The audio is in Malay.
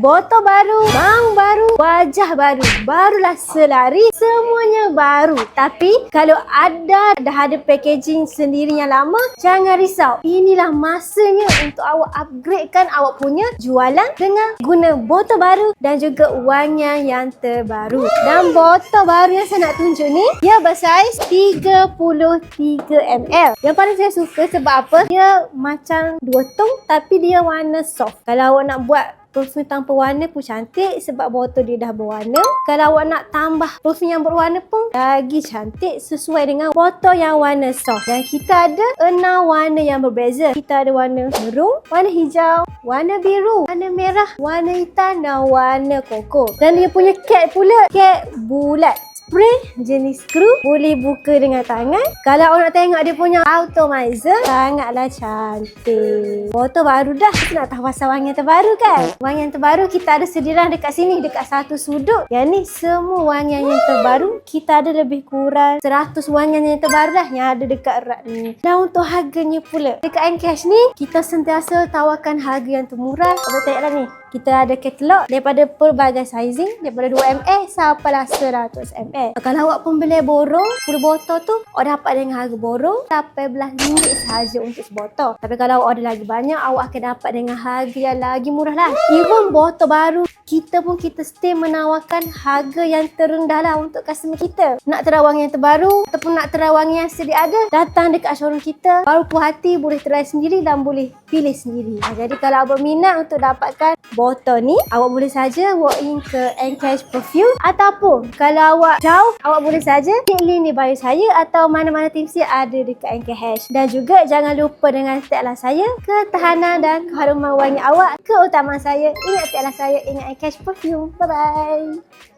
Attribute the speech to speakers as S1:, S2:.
S1: Botol baru, bang baru, wajah baru, barulah selari, semuanya baru. Tapi kalau dah ada packaging sendiri yang lama, jangan risau. Inilah masanya untuk awak upgradekan awak punya jualan dengan guna botol baru dan juga wangian yang terbaru. Dan botol baru yang saya nak tunjuk ni, dia bersaiz 33ml. Yang paling saya suka sebab apa? Dia macam dua tong tapi dia warna soft. Kalau awak nak buat perfume tanpa warna pun cantik sebab botol dia dah berwarna. Kalau awak nak tambah perfume yang berwarna pun lagi cantik sesuai dengan botol yang warna soft. Dan kita ada 6 warna yang berbeza. Kita ada warna merung, warna hijau, warna biru, warna merah, warna hitam dan warna koko. Dan dia punya cap pula, cap bulat. Spray jenis skru, boleh buka dengan tangan. Kalau awak nak tengok dia punya atomizer, sangatlah cantik. Botol baru dah. Kita nak tahu pasal wangian terbaru kan? Wangian terbaru kita ada sediran dekat sini, dekat satu sudut. Yang ni semua wangian yang terbaru. Kita ada lebih kurang 100 wangian yang terbaru dah yang ada dekat rak ni. Dan untuk harganya pula, dekat Encash ni kita sentiasa tawarkan harga yang termurah. Awak tengoklah ni, kita ada katalog daripada pelbagai sizing, daripada 2ml sampailah 100ml. Kalau awak pembeli borong 10 botol tu, awak dapat dengan harga borong RM18 sahaja untuk sebotol. Tapi kalau awak order lagi banyak, awak akan dapat dengan harga yang lagi murah lah. Even botol baru, kita still menawarkan harga yang terendah lah untuk customer kita. Nak terawang yang terbaru ataupun nak terawang yang sedia ada, datang dekat showroom kita. Baru puas hati, boleh try sendiri dan boleh pilih sendiri. Jadi kalau awak berminat untuk dapatkan botol ni, awak boleh saja walk in ke Encash Perfume, ataupun kalau awak jauh, awak boleh saja klik link di bio saya atau mana-mana tim saya ada dekat Encash. Dan juga jangan lupa dengan tagline saya, ketahanan dan keharuman wangi awak, keutamaan saya. Ingat tagline saya, ingat Encash Perfume. Bye-bye.